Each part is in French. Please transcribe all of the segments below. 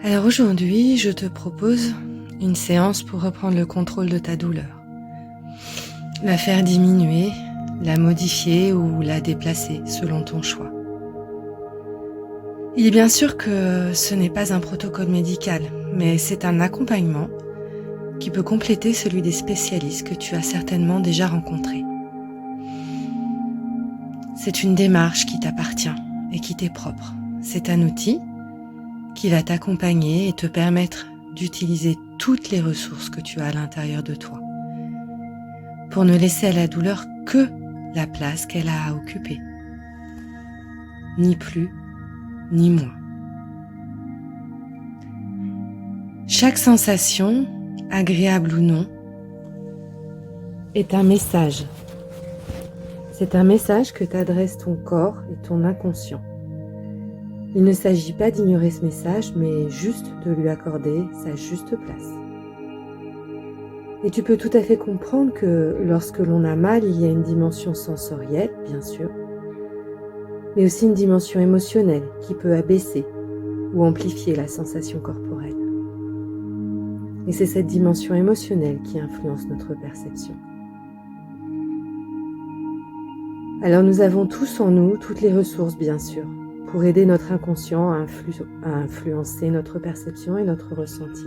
Alors aujourd'hui, je te propose une séance pour reprendre le contrôle de ta douleur. La faire diminuer, la modifier ou la déplacer selon ton choix. Il est bien sûr que ce n'est pas un protocole médical, mais c'est un accompagnement qui peut compléter celui des spécialistes que tu as certainement déjà rencontrés. C'est une démarche qui t'appartient et qui t'est propre. C'est un outil qui va t'accompagner et te permettre d'utiliser toutes les ressources que tu as à l'intérieur de toi pour ne laisser à la douleur que la place qu'elle a à occuper. Ni plus, ni moins. Chaque sensation, agréable ou non, est un message. C'est un message que t'adresse ton corps et ton inconscient. Il ne s'agit pas d'ignorer ce message, mais juste de lui accorder sa juste place. Et tu peux tout à fait comprendre que lorsque l'on a mal, il y a une dimension sensorielle, bien sûr, mais aussi une dimension émotionnelle qui peut abaisser ou amplifier la sensation corporelle. Et c'est cette dimension émotionnelle qui influence notre perception. Alors nous avons tous en nous toutes les ressources, bien sûr, pour aider notre inconscient à influencer notre perception et notre ressenti.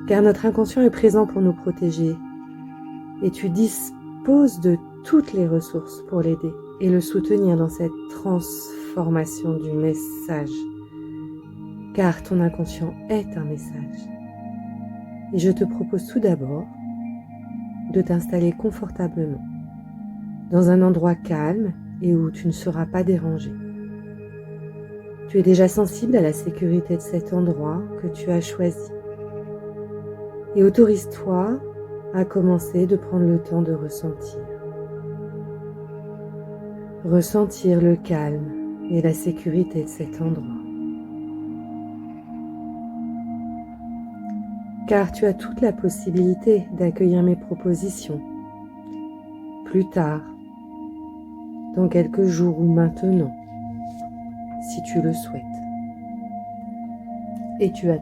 Car notre inconscient est présent pour nous protéger et tu disposes de toutes les ressources pour l'aider et le soutenir dans cette transformation du message. Car ton inconscient est un message. Et je te propose tout d'abord de t'installer confortablement dans un endroit calme et où tu ne seras pas dérangé. Tu es déjà sensible à la sécurité de cet endroit que tu as choisi. Et autorise-toi à commencer de prendre le temps de ressentir. Ressentir le calme et la sécurité de cet endroit. Car tu as toute la possibilité d'accueillir mes propositions plus tard, dans quelques jours ou maintenant, si tu le souhaites. Et tu as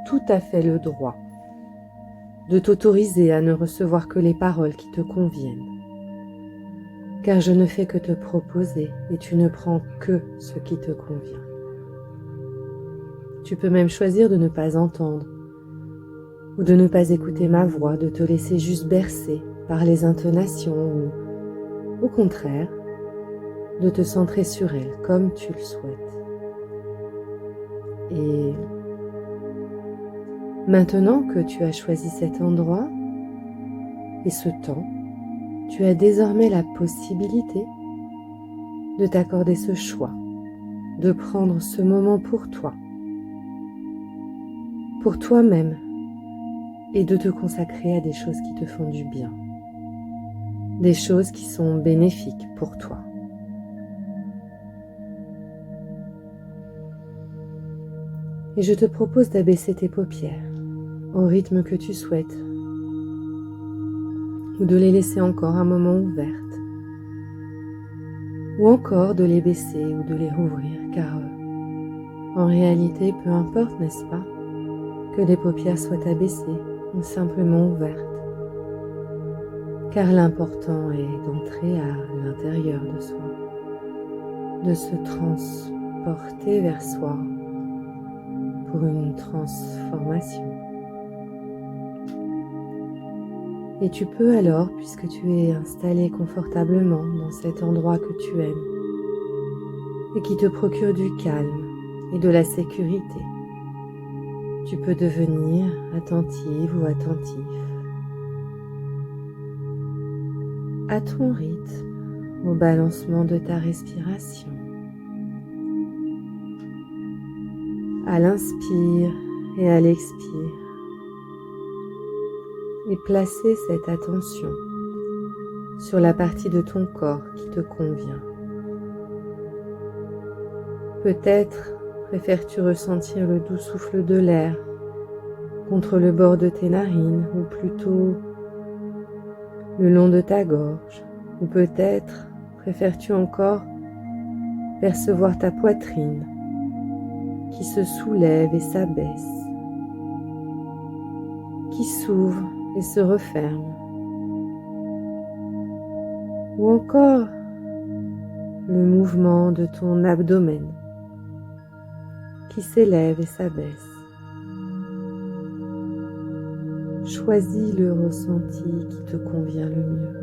tout à fait le droit de t'autoriser à ne recevoir que les paroles qui te conviennent. Car je ne fais que te proposer et tu ne prends que ce qui te convient. Tu peux même choisir de ne pas entendre ou de ne pas écouter ma voix, de te laisser juste bercer par les intonations ou, au contraire, de te centrer sur elle comme tu le souhaites. Et maintenant que tu as choisi cet endroit et ce temps, tu as désormais la possibilité de t'accorder ce choix, de prendre ce moment pour toi, pour toi-même, et de te consacrer à des choses qui te font du bien, des choses qui sont bénéfiques pour toi. Et je te propose d'abaisser tes paupières au rythme que tu souhaites, ou de les laisser encore un moment ouvertes, ou encore de les baisser ou de les rouvrir, car en réalité, peu importe, n'est-ce pas, que les paupières soient abaissées ou simplement ouvertes, car l'important est d'entrer à l'intérieur de soi, de se transporter vers soi pour une transformation. Et tu peux alors, puisque tu es installé confortablement dans cet endroit que tu aimes et qui te procure du calme et de la sécurité, tu peux devenir attentive ou attentif à ton rythme, au balancement de ta respiration, à l'inspire et à l'expire, et placer cette attention sur la partie de ton corps qui te convient. Peut-être préfères-tu ressentir le doux souffle de l'air contre le bord de tes narines ou plutôt le long de ta gorge, ou peut-être préfères-tu encore percevoir ta poitrine qui se soulève et s'abaisse, qui s'ouvre et se referme, ou encore le mouvement de ton abdomen qui s'élève et s'abaisse. Choisis le ressenti qui te convient le mieux,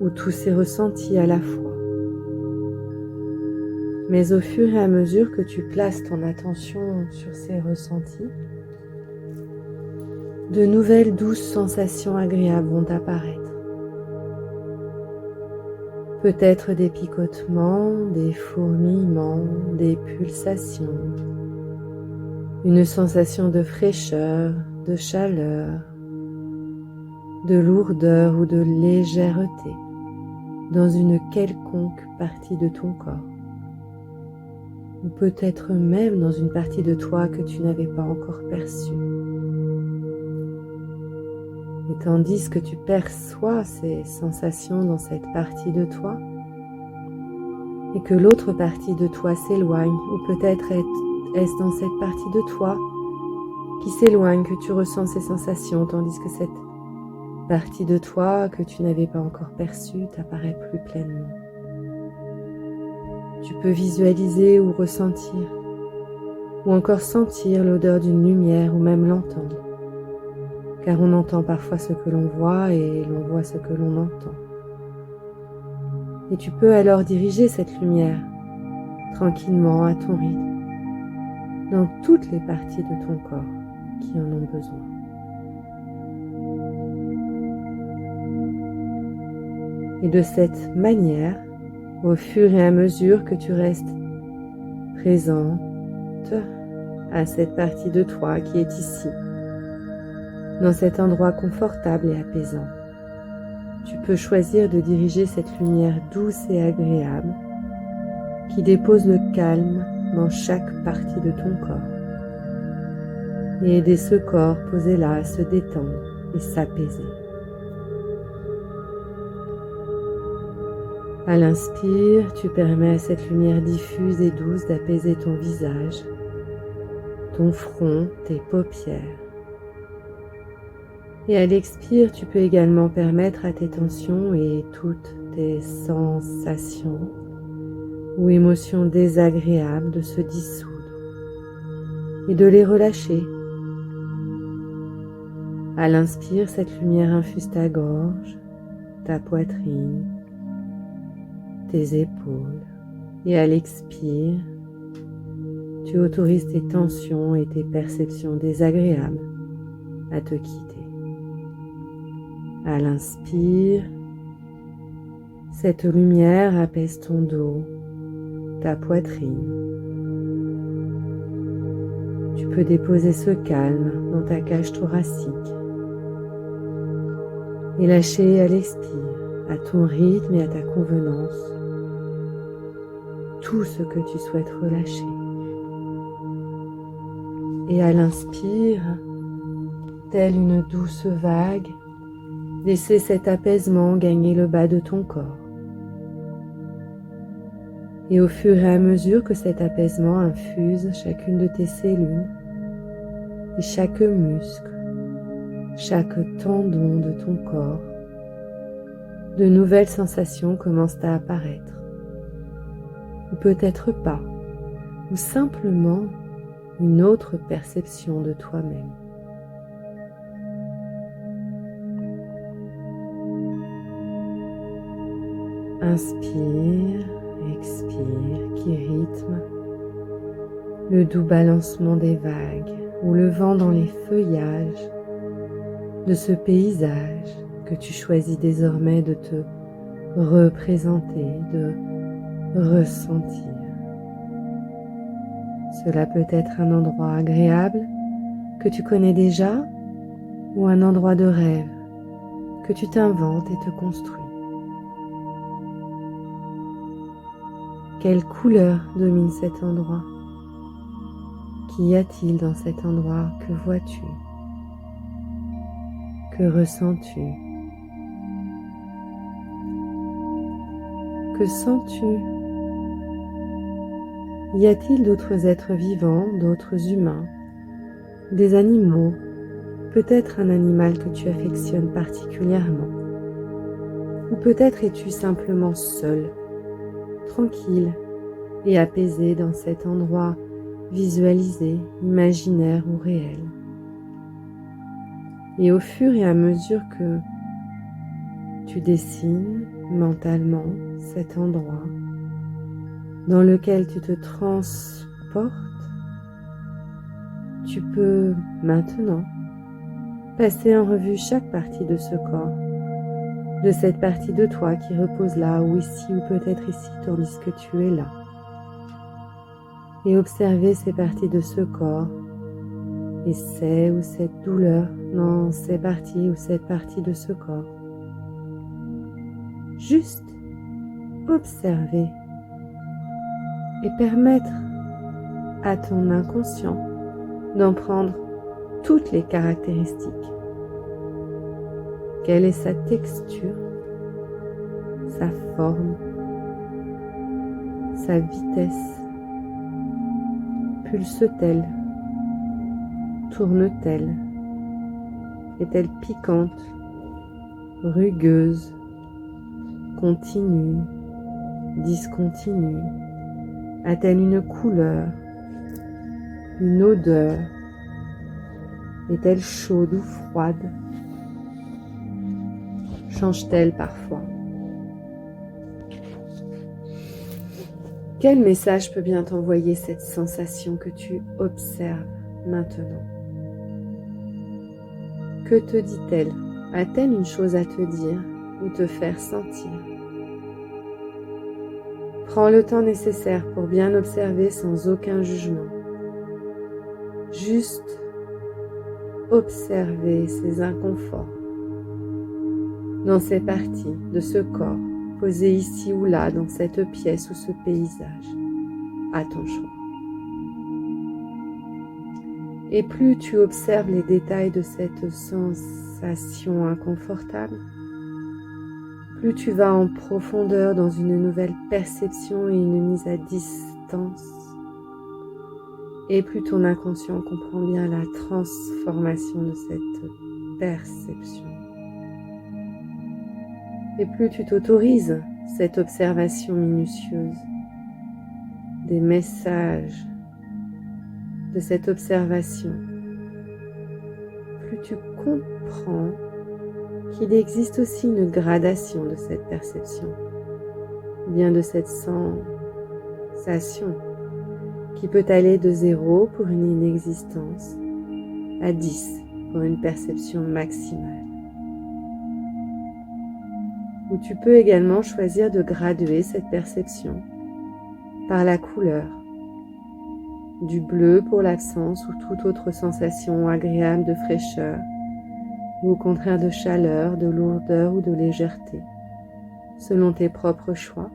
ou tous ces ressentis à la fois. Mais au fur et à mesure que tu places ton attention sur ces ressentis, de nouvelles douces sensations agréables vont apparaître. Peut-être des picotements, des fourmillements, des pulsations, une sensation de fraîcheur, de chaleur, de lourdeur ou de légèreté dans une quelconque partie de ton corps. Ou peut-être même dans une partie de toi que tu n'avais pas encore perçue. Et tandis que tu perçois ces sensations dans cette partie de toi, et que l'autre partie de toi s'éloigne, ou peut-être est-ce dans cette partie de toi qui s'éloigne que tu ressens ces sensations, tandis que cette partie de toi que tu n'avais pas encore perçue t'apparaît plus pleinement. Tu peux visualiser ou ressentir, ou encore sentir l'odeur d'une lumière ou même l'entendre, car on entend parfois ce que l'on voit et l'on voit ce que l'on entend. Et tu peux alors diriger cette lumière tranquillement à ton rythme, dans toutes les parties de ton corps qui en ont besoin. Et de cette manière, au fur et à mesure que tu restes présente à cette partie de toi qui est ici, dans cet endroit confortable et apaisant, tu peux choisir de diriger cette lumière douce et agréable qui dépose le calme dans chaque partie de ton corps et aider ce corps posé là à se détendre et s'apaiser. À l'inspire, tu permets à cette lumière diffuse et douce d'apaiser ton visage, ton front, tes paupières. Et à l'expire, tu peux également permettre à tes tensions et toutes tes sensations ou émotions désagréables de se dissoudre et de les relâcher. À l'inspire, cette lumière infuse ta gorge, ta poitrine, tes épaules. Et à l'expire, tu autorises tes tensions et tes perceptions désagréables à te quitter. À l'inspire, cette lumière apaise ton dos, ta poitrine. Tu peux déposer ce calme dans ta cage thoracique et lâcher à l'expire, à ton rythme et à ta convenance, tout ce que tu souhaites relâcher. Et à l'inspire, telle une douce vague, laissez cet apaisement gagner le bas de ton corps. Et au fur et à mesure que cet apaisement infuse chacune de tes cellules et chaque muscle, chaque tendon de ton corps, de nouvelles sensations commencent à apparaître. Ou peut-être pas, ou simplement une autre perception de toi-même. Inspire, expire, qui rythme le doux balancement des vagues ou le vent dans les feuillages de ce paysage que tu choisis désormais de te représenter, de ressentir. Cela peut être un endroit agréable que tu connais déjà ou un endroit de rêve que tu t'inventes et te construis. Quelle couleur domine cet endroit? Qu'y a-t-il dans cet endroit? Que vois-tu? Que ressens-tu? Que sens-tu? Y a-t-il d'autres êtres vivants, d'autres humains, des animaux, peut-être un animal que tu affectionnes particulièrement? Ou peut-être es-tu simplement seul, tranquille et apaisé dans cet endroit visualisé, imaginaire ou réel. Et au fur et à mesure que tu dessines mentalement cet endroit dans lequel tu te transportes, tu peux maintenant passer en revue chaque partie de ce corps, de cette partie de toi qui repose là ou ici ou peut-être ici tandis que tu es là. Et observer ces parties de ce corps et ces ou cette douleur dans ces parties ou cette partie de ce corps. Juste observer et permettre à ton inconscient d'en prendre toutes les caractéristiques. Quelle est sa texture, sa forme, sa vitesse? Pulse-t-elle? Tourne-t-elle? Est-elle piquante, rugueuse, continue, discontinue? A-t-elle une couleur, une odeur? Est-elle chaude ou froide? Change-t-elle parfois? Quel message peut bien t'envoyer cette sensation que tu observes maintenant? Que te dit-elle? A-t-elle une chose à te dire ou te faire sentir? Prends le temps nécessaire pour bien observer sans aucun jugement. Juste observer ces inconforts dans ces parties de ce corps posé ici ou là dans cette pièce ou ce paysage, à ton choix. Et plus tu observes les détails de cette sensation inconfortable, plus tu vas en profondeur dans une nouvelle perception et une mise à distance, et plus ton inconscient comprend bien la transformation de cette perception. Et plus tu t'autorises cette observation minutieuse des messages de cette observation, plus tu comprends qu'il existe aussi une gradation de cette perception, ou bien de cette sensation, qui peut aller de 0 pour une inexistence à 10 pour une perception maximale. Ou tu peux également choisir de graduer cette perception par la couleur, du bleu pour l'absence ou toute autre sensation agréable de fraîcheur, ou au contraire de chaleur, de lourdeur ou de légèreté, selon tes propres choix,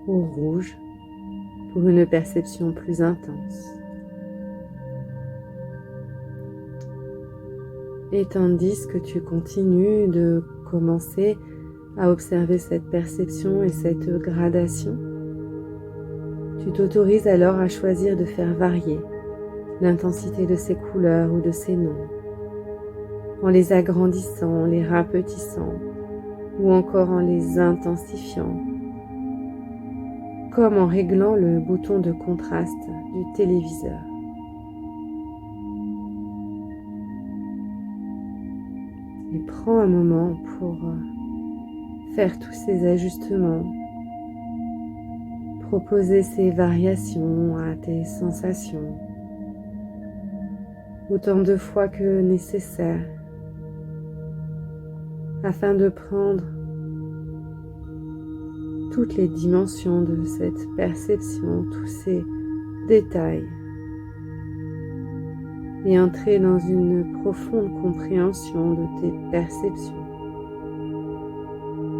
au rouge pour une perception plus intense. Et tandis que tu continues de commencer à observer cette perception et cette gradation, tu t'autorises alors à choisir de faire varier l'intensité de ces couleurs ou de ces nombres, en les agrandissant, en les rapetissant, ou encore en les intensifiant, comme en réglant le bouton de contraste du téléviseur. Et prends un moment pour faire tous ces ajustements, proposer ces variations à tes sensations, autant de fois que nécessaire, afin de prendre toutes les dimensions de cette perception, tous ces détails, et entrer dans une profonde compréhension de tes perceptions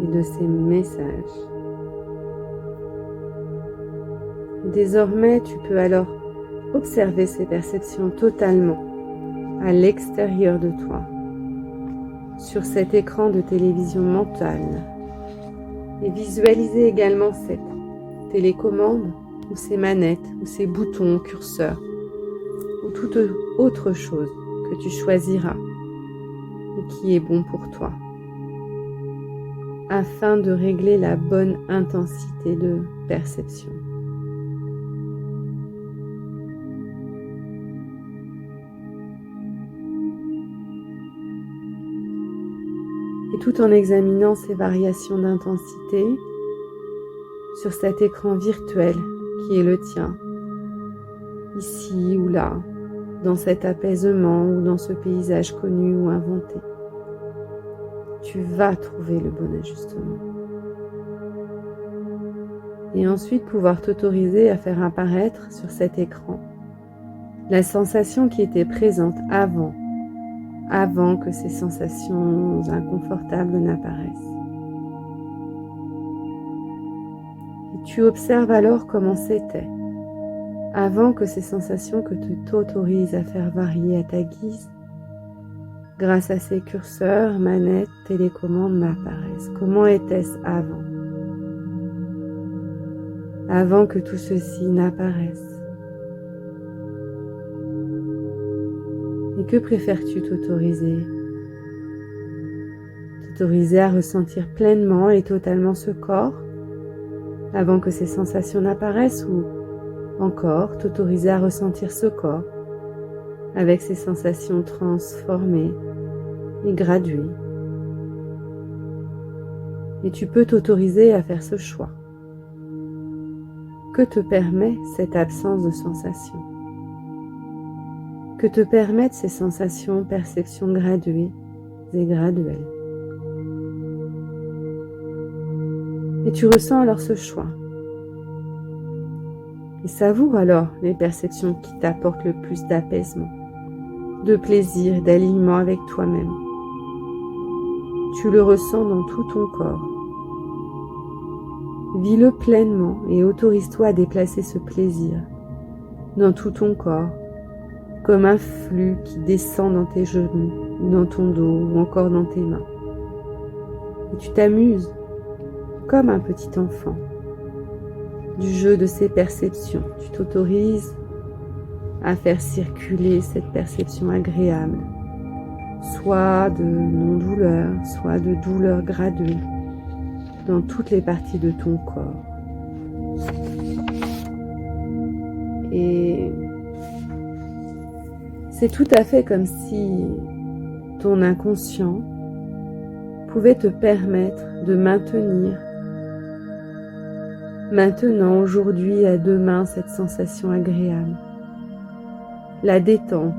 et de ces messages. Désormais, tu peux alors observer ces perceptions totalement à l'extérieur de toi, sur cet écran de télévision mentale, et visualiser également cette télécommande ou ces manettes, ou ces boutons, curseurs, ou toute autre chose que tu choisiras et qui est bon pour toi, afin de régler la bonne intensité de perception. Et tout en examinant ces variations d'intensité sur cet écran virtuel qui est le tien, ici ou là, dans cet apaisement ou dans ce paysage connu ou inventé, tu vas trouver le bon ajustement. Et ensuite pouvoir t'autoriser à faire apparaître sur cet écran la sensation qui était présente avant que ces sensations inconfortables n'apparaissent. Et tu observes alors comment c'était, avant que ces sensations que tu t'autorises à faire varier à ta guise, grâce à ces curseurs, manettes, télécommandes n'apparaissent. Comment était-ce avant? Avant que tout ceci n'apparaisse. Et que préfères-tu t'autoriser? T'autoriser à ressentir pleinement et totalement ce corps avant que ces sensations n'apparaissent, ou encore t'autoriser à ressentir ce corps avec ses sensations transformées et graduées. Et tu peux t'autoriser à faire ce choix. Que te permet cette absence de sensation? Que te permettent ces sensations, perceptions graduées et graduelles? Et tu ressens alors ce choix. Et savoure alors les perceptions qui t'apportent le plus d'apaisement, de plaisir, d'alignement avec toi-même. Tu le ressens dans tout ton corps. Vis-le pleinement et autorise-toi à déplacer ce plaisir dans tout ton corps, comme un flux qui descend dans tes genoux, dans ton dos ou encore dans tes mains. Et tu t'amuses comme un petit enfant du jeu de ces perceptions. Tu t'autorises à faire circuler cette perception agréable, soit de non-douleur, soit de douleur graduée, dans toutes les parties de ton corps. Et c'est tout à fait comme si ton inconscient pouvait te permettre de maintenir maintenant, aujourd'hui, à demain, cette sensation agréable, la détente,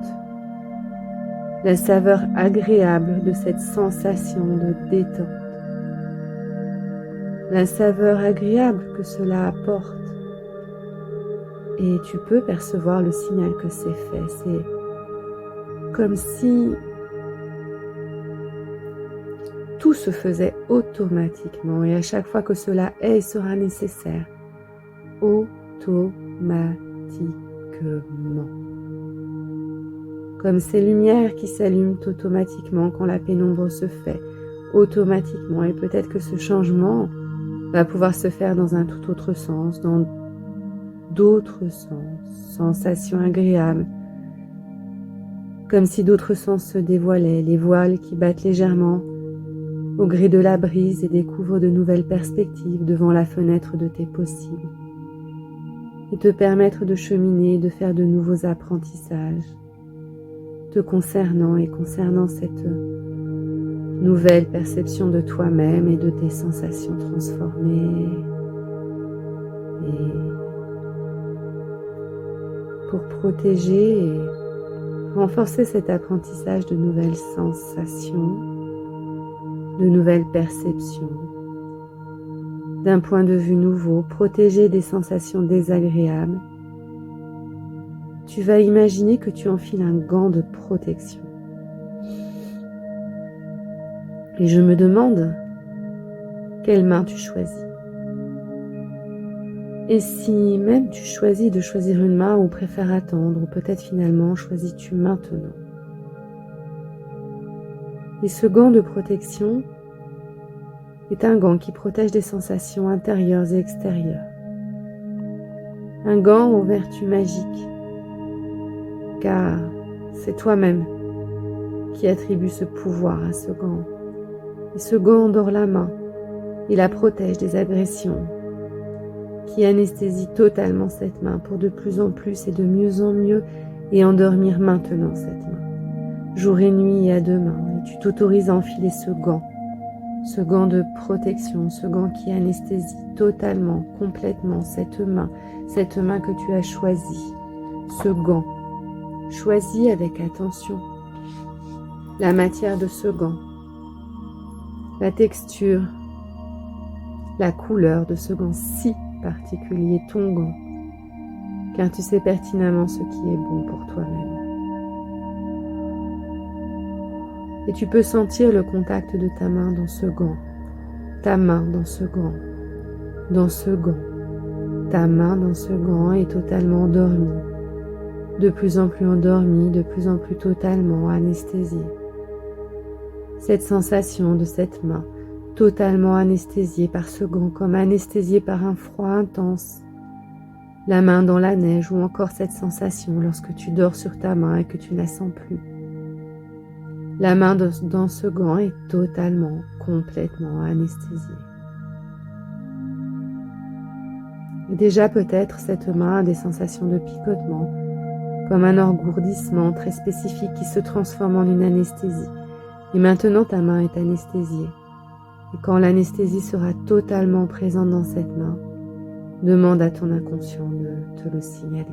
la saveur agréable de cette sensation de détente, la saveur agréable que cela apporte. Et tu peux percevoir le signal que c'est fait. C'est comme si tout se faisait automatiquement, et à chaque fois que cela est et sera nécessaire, automatiquement. Comme ces lumières qui s'allument automatiquement quand la pénombre se fait, automatiquement. Et peut-être que ce changement va pouvoir se faire dans un tout autre sens, dans d'autres sens, sensations agréables, comme si d'autres sens se dévoilaient, les voiles qui battent légèrement au gré de la brise et découvrent de nouvelles perspectives devant la fenêtre de tes possibles, et te permettre de cheminer, de faire de nouveaux apprentissages, te concernant et concernant cette nouvelle perception de toi-même et de tes sensations transformées. Et pour protéger et renforcer cet apprentissage de nouvelles sensations, de nouvelles perceptions, d'un point de vue nouveau, protéger des sensations désagréables, tu vas imaginer que tu enfiles un gant de protection. Et je me demande quelle main tu choisis. Et si même tu choisis de choisir une main ou préfères attendre, ou peut-être finalement choisis-tu maintenant. Et ce gant de protection est un gant qui protège des sensations intérieures et extérieures. Un gant aux vertus magiques, car c'est toi-même qui attribue ce pouvoir à ce gant. Et ce gant endort la main et la protège des agressions, qui anesthésie totalement cette main pour de plus en plus et de mieux en mieux et endormir maintenant cette main, jour et nuit et à deux mains. Et tu t'autorises à enfiler ce gant de protection, ce gant qui anesthésie totalement, complètement cette main que tu as choisie, ce gant, choisi avec attention, la matière de ce gant, la texture, la couleur de ce gant si particulier, ton gant, car tu sais pertinemment ce qui est bon pour toi-même. Et tu peux sentir le contact de ta main dans ce gant, ta main dans ce gant, dans ce gant. Ta main dans ce gant est totalement endormie, de plus en plus endormie, de plus en plus totalement anesthésiée. Cette sensation de cette main totalement anesthésiée par ce gant, comme anesthésiée par un froid intense. La main dans la neige ou encore cette sensation lorsque tu dors sur ta main et que tu ne la sens plus. La main dans ce gant est totalement, complètement anesthésiée. Et déjà peut-être cette main a des sensations de picotement, comme un engourdissement très spécifique qui se transforme en une anesthésie. Et maintenant ta main est anesthésiée. Et quand l'anesthésie sera totalement présente dans cette main, demande à ton inconscient de te le signaler.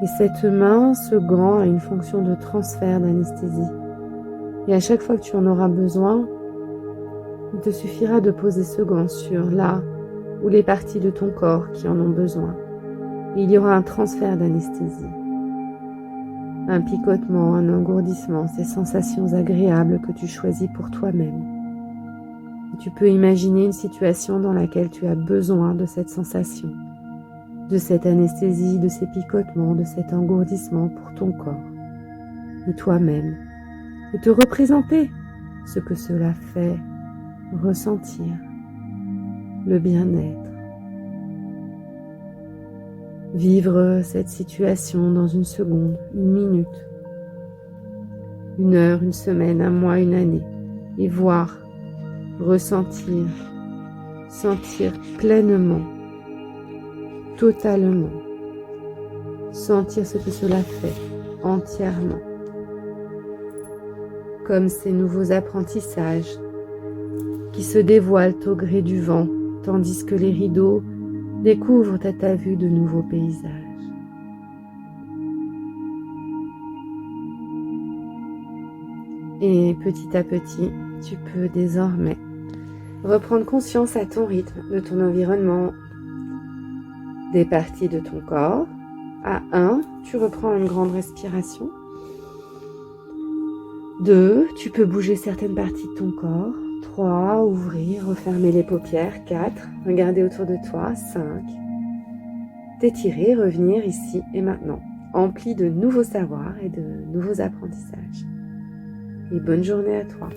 Et cette main, ce gant, a une fonction de transfert d'anesthésie. Et à chaque fois que tu en auras besoin, il te suffira de poser ce gant sur là ou les parties de ton corps qui en ont besoin. Et il y aura un transfert d'anesthésie. Un picotement, un engourdissement, ces sensations agréables que tu choisis pour toi-même. Et tu peux imaginer une situation dans laquelle tu as besoin de cette sensation, de cette anesthésie, de ces picotements, de cet engourdissement pour ton corps et toi-même, et te représenter ce que cela fait ressentir, le bien-être. Vivre cette situation dans une seconde, une minute, une heure, une semaine, un mois, une année, et voir, ressentir, sentir pleinement, totalement, sentir ce que cela fait entièrement, comme ces nouveaux apprentissages qui se dévoilent au gré du vent, tandis que les rideaux découvrent à ta vue de nouveaux paysages. Et petit à petit, tu peux désormais reprendre conscience à ton rythme de ton environnement, des parties de ton corps. À 1, tu reprends une grande respiration. 2, tu peux bouger certaines parties de ton corps. 3, ouvrir, refermer les paupières. 4, regarder autour de toi. 5, t'étirer, revenir ici et maintenant, empli de nouveaux savoirs et de nouveaux apprentissages. Et bonne journée à toi.